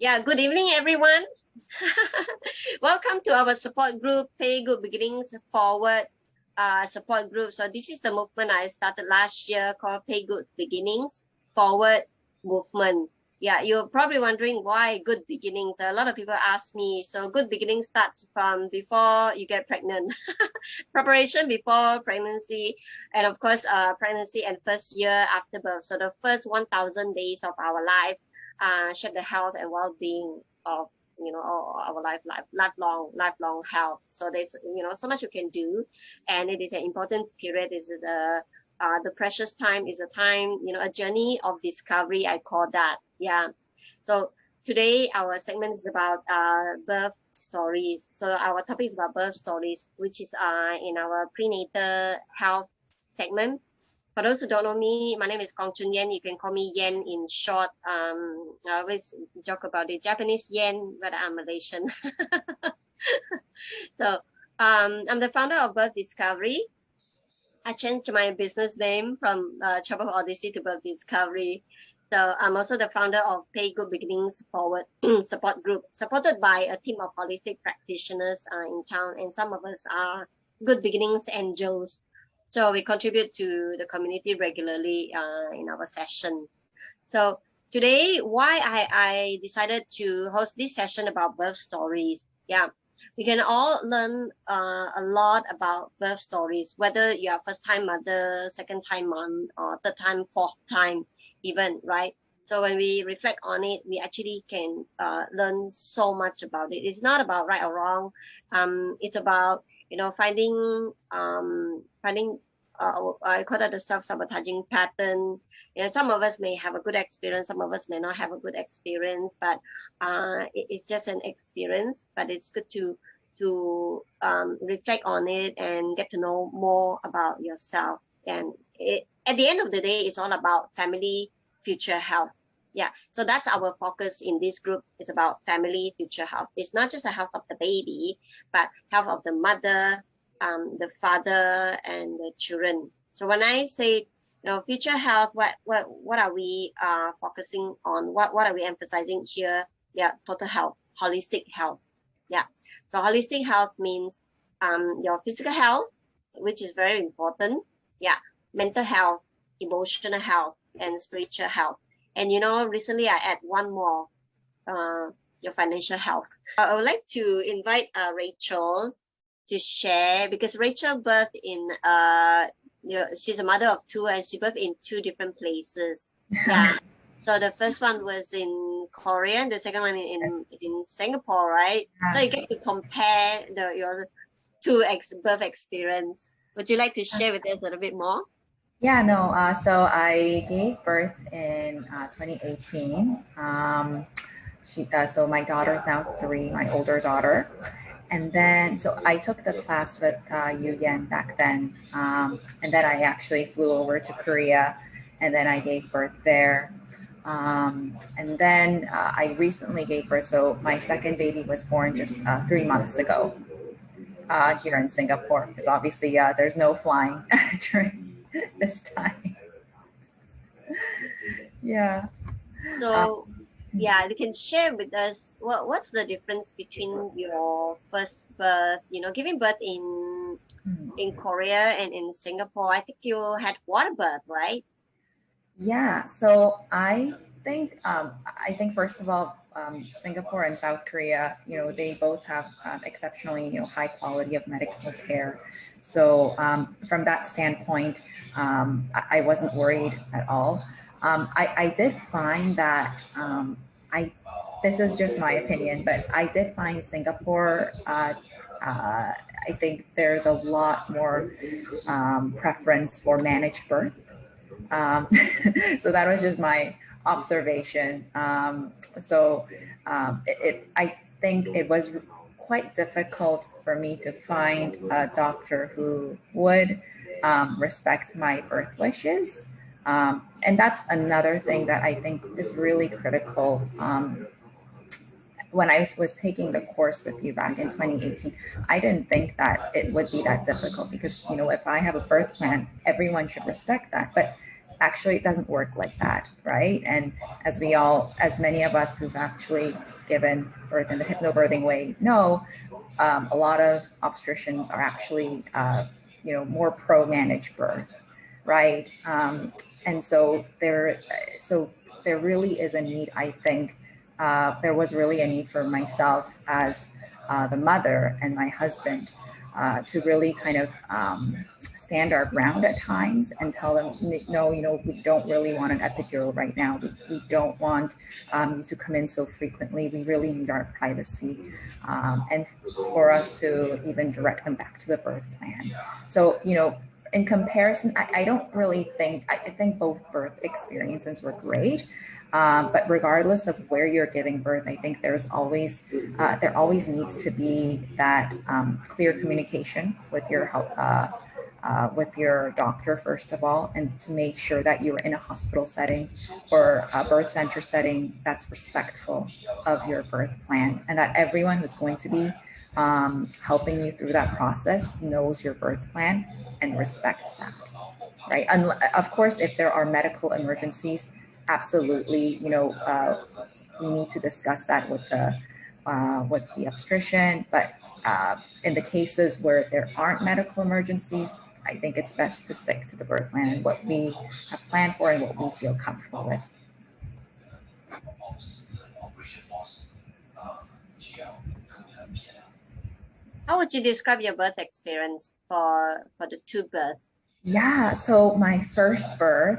Yeah, good evening, everyone. Welcome to our support group, Pay Good Beginnings Forward support group. So this is the movement I started last year called Pay Good Beginnings Forward movement. Yeah, you're probably wondering why good beginnings. A lot of people ask me. So good beginning starts from before you get pregnant, preparation before pregnancy, and of course, pregnancy and first year after birth. So the first 1,000 days of our life shape the health and well-being of our lifelong health. So there's so much you can do, and it is an important period. Is the precious time is a time, a journey of discovery, I call that. Yeah. So today our segment is about birth stories. So our topic is about birth stories, which is in our prenatal health segment. For those who don't know me, my name is Kong Chun Yen. You can call me Yen in short. I always joke about the Japanese Yen, but I'm Malaysian. So I'm the founder of Birth Discovery. I changed my business name from Chop of Odyssey to Birth Discovery. So I'm also the founder of Pay Good Beginnings Forward support group, supported by a team of holistic practitioners in town, and some of us are Good Beginnings Angels. So we contribute to the community regularly in our session. So today, why I decided to host this session about birth stories. Yeah, we can all learn a lot about birth stories, whether you are first time mother, second time mom, or third time, fourth time even, right? So when we reflect on it, we actually can learn so much about it. It's not about right or wrong. It's about finding I call that the self-sabotaging pattern. Some of us may have a good experience, some of us may not have a good experience, but it's just an experience. But it's good to reflect on it and get to know more about yourself. And at the end of the day, it's all about family future health. Yeah, so that's our focus in this group. It's about family future health. It's not just the health of the baby, but health of the mother, the father, and the children. So when I say future health, what are we focusing on? What are we emphasizing here? Yeah, total health, holistic health. Yeah, so holistic health means your physical health, which is very important. Yeah, mental health, emotional health, and spiritual health. And recently I add one more, your financial health. I would like to invite Rachel to share, because Rachel birthed in she's a mother of two, and she birthed in two different places. Yeah. So the first one was in Korea, and the second one in Singapore, right? So you get to compare your two birth experience. Would you like to share with us a little bit more? Yeah, no. So I gave birth in 2018. So my daughter's now 3, my older daughter. And then, so I took the class with Yu Yan back then. And then I actually flew over to Korea, and then I gave birth there. And then I recently gave birth. So my second baby was born just 3 months ago here in Singapore, because obviously there's no flying during this time. Yeah. So yeah, you can share with us what's the difference between your first birth, giving birth in Korea and in Singapore. I think you had water birth, right? Yeah. So I think first of all, Singapore and South Korea, they both have exceptionally, high quality of medical care. So from that standpoint, I wasn't worried at all. I did find that this is just my opinion, but I did find Singapore, I think there's a lot more preference for managed birth. So that was just my observation. I think it was quite difficult for me to find a doctor who would respect my birth wishes. And that's another thing that I think is really critical. When I was taking the course with you back in 2018, I didn't think that it would be that difficult, because, if I have a birth plan, everyone should respect that. But actually it doesn't work like that, right? And as many of us who've actually given birth in the hypnobirthing way know, a lot of obstetricians are actually, more pro-managed birth, right? And so there really is a need, I think. There was really a need for myself as the mother and my husband to really kind of stand our ground at times and tell them, no, we don't really want an epidural right now. We don't want you to come in so frequently. We really need our privacy. And for us to even direct them back to the birth plan. So, in comparison, I don't really think, I think both birth experiences were great. But regardless of where you're giving birth, I think there always needs to be that clear communication with your doctor, first of all, and to make sure that you're in a hospital setting or a birth center setting that's respectful of your birth plan, and that everyone who's going to be helping you through that process knows your birth plan and respects that, right? And of course, if there are medical emergencies, absolutely, we need to discuss that with the obstetrician. But in the cases where there aren't medical emergencies, I think it's best to stick to the birth plan and what we have planned for and what we feel comfortable with. How would you describe your birth experience for the two births? Yeah, so my first birth,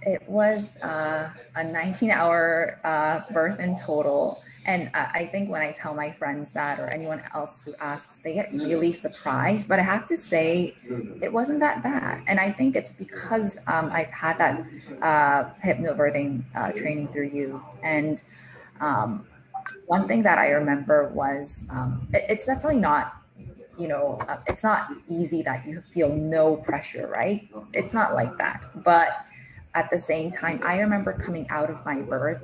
it was a 19-hour birth in total. And I think when I tell my friends that, or anyone else who asks, they get really surprised. But I have to say, it wasn't that bad. And I think it's because I've had that hypnobirthing training through you. And one thing that I remember was, it's definitely not, it's not easy that you feel no pressure, right? It's not like that. But at the same time, I remember coming out of my birth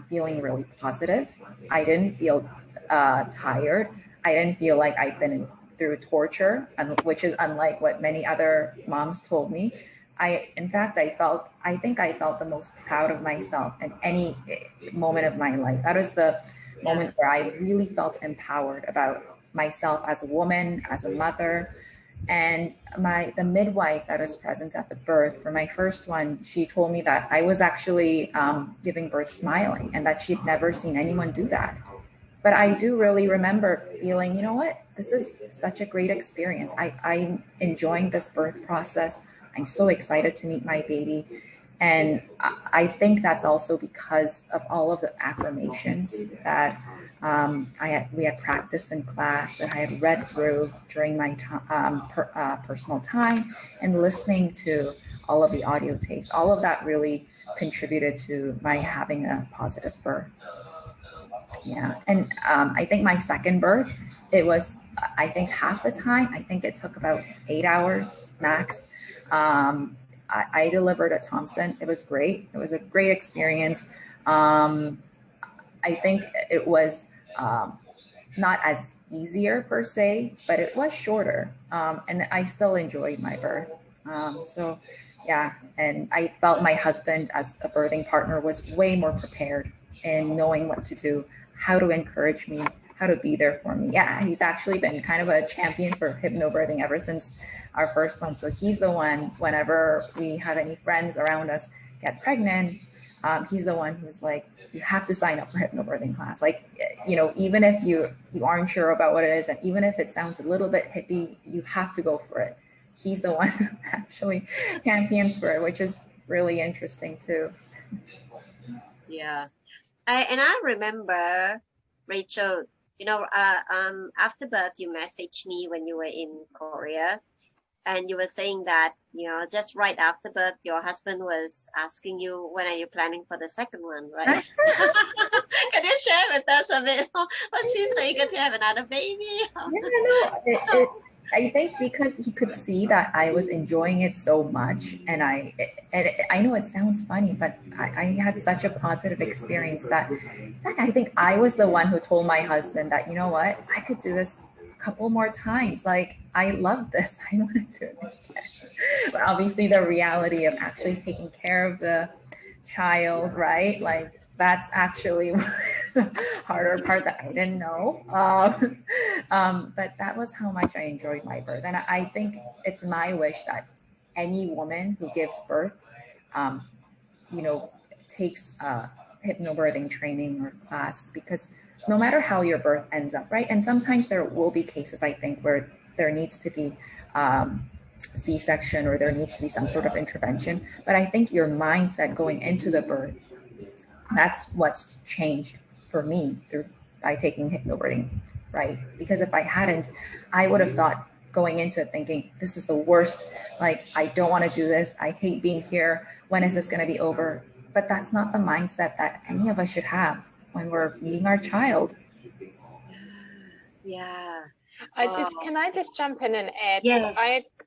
feeling really positive. I didn't feel tired. I didn't feel like I've been through torture, which is unlike what many other moms told me. In fact, I think I felt the most proud of myself in any moment of my life. That was the moment where I really felt empowered about myself as a woman, as a mother. And the midwife that was present at the birth for my first one, she told me that I was actually giving birth smiling and that she'd never seen anyone do that. But I do really remember feeling, you know what, this is such a great experience. I'm enjoying this birth process. I'm so excited to meet my baby. And I think that's also because of all of the affirmations that we had practiced in class, that I had read through during my personal time, and listening to all of the audio tapes. All of that really contributed to my having a positive birth. Yeah, and I think my second birth, it was, I think half the time, I think it took about 8 hours max. I delivered at Thompson. It was great. It was a great experience. I think it was not as easier per se, but it was shorter. And I still enjoyed my birth. So yeah, and I felt my husband as a birthing partner was way more prepared in knowing what to do, how to encourage me, how to be there for me. Yeah, he's actually been kind of a champion for hypnobirthing ever since our first one. So he's the one, whenever we have any friends around us get pregnant, he's the one who's like, you have to sign up for hypnobirthing class. Like, even if you aren't sure about what it is, and even if it sounds a little bit hippie, you have to go for it. He's the one who actually champions for it, which is really interesting too. Yeah. I remember, Rachel, after birth, you messaged me when you were in Korea, and you were saying that, just right after birth, your husband was asking you, when are you planning for the second one, right? Can you share with us a bit? Was he so eager to have another baby? I think because he could see that I was enjoying it so much, and I know it sounds funny, but I had such a positive experience that I think I was the one who told my husband that, you know what, I could do this a couple more times. Like, I love this. I want to do it again. But obviously the reality of actually taking care of the child, right? Like that's actually the harder part that I didn't know. But that was how much I enjoyed my birth. And I think it's my wish that any woman who gives birth, um, you know, takes hypnobirthing training or class, because no matter how your birth ends up, right? And sometimes there will be cases, I think, where there needs to be C-section or there needs to be some sort of intervention. But I think your mindset going into the birth, that's what's changed for me through by taking hypnobirthing, right? Because if I hadn't, I would have thought going into it thinking, this is the worst. Like, I don't want to do this. I hate being here. When is this going to be over? But that's not the mindset that any of us should have when we're meeting our child. Yeah. Can I just jump in and add? Yes.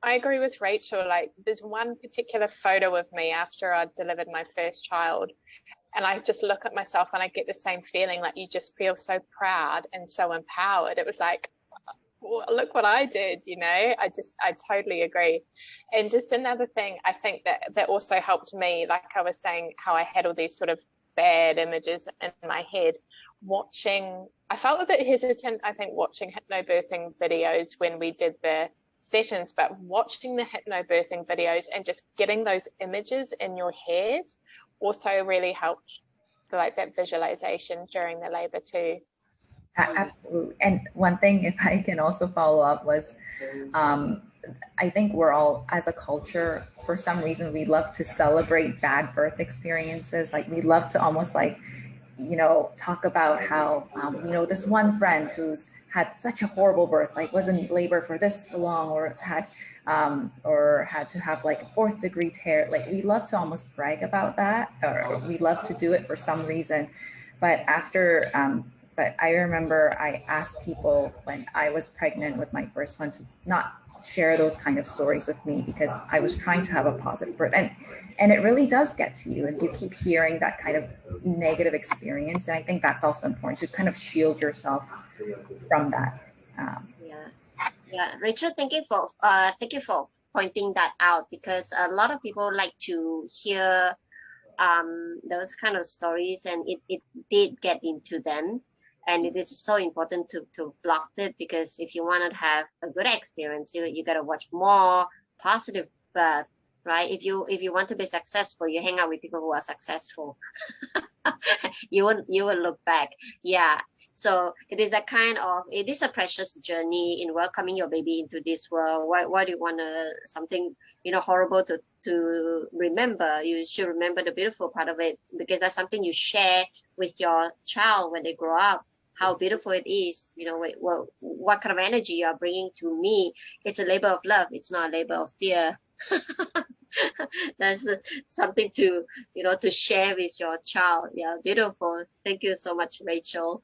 I agree with Rachel. Like, there's one particular photo of me after I delivered my first child, and I just look at myself and I get the same feeling. Like, you just feel so proud and so empowered. It was like, well, look what I did, you know. I totally agree. And just another thing, I think that also helped me, like I was saying, how I had all these sort of bad images in my head. I felt a bit hesitant, I think, watching hypnobirthing videos when we did the sessions, but watching the hypnobirthing videos and just getting those images in your head also really helped, like that visualization during the labor too. Absolutely. And one thing, if I can also follow up, was I think we're all, as a culture, for some reason, we love to celebrate bad birth experiences. Like, we love to almost like, you know, talk about how, you know, this one friend who's had such a horrible birth, like was in labor for this long, or had to have like a 4th degree tear. Like, we love to almost brag about that, or we love to do it for some reason. But but I remember I asked people when I was pregnant with my first one to not share those kind of stories with me, because I was trying to have a positive birth. And it really does get to you if you keep hearing that kind of negative experience. And I think that's also important to kind of shield yourself from that. Yeah, Rachel, thank you for pointing that out, because a lot of people like to hear those kind of stories, and it did get into them. And it is so important to block it, because if you want to have a good experience, you got to watch more positive birth, right? If you want to be successful, you hang out with people who are successful. you will look back. Yeah. So it is a precious journey in welcoming your baby into this world. Why do you want something, you know, horrible to remember? You should remember the beautiful part of it, because that's something you share with your child when they grow up. How beautiful it is, you know, what kind of energy you are bringing to me. It's a labor of love. It's not a labor of fear. That's something to, you know, to share with your child. Yeah, beautiful. Thank you so much, Rachel.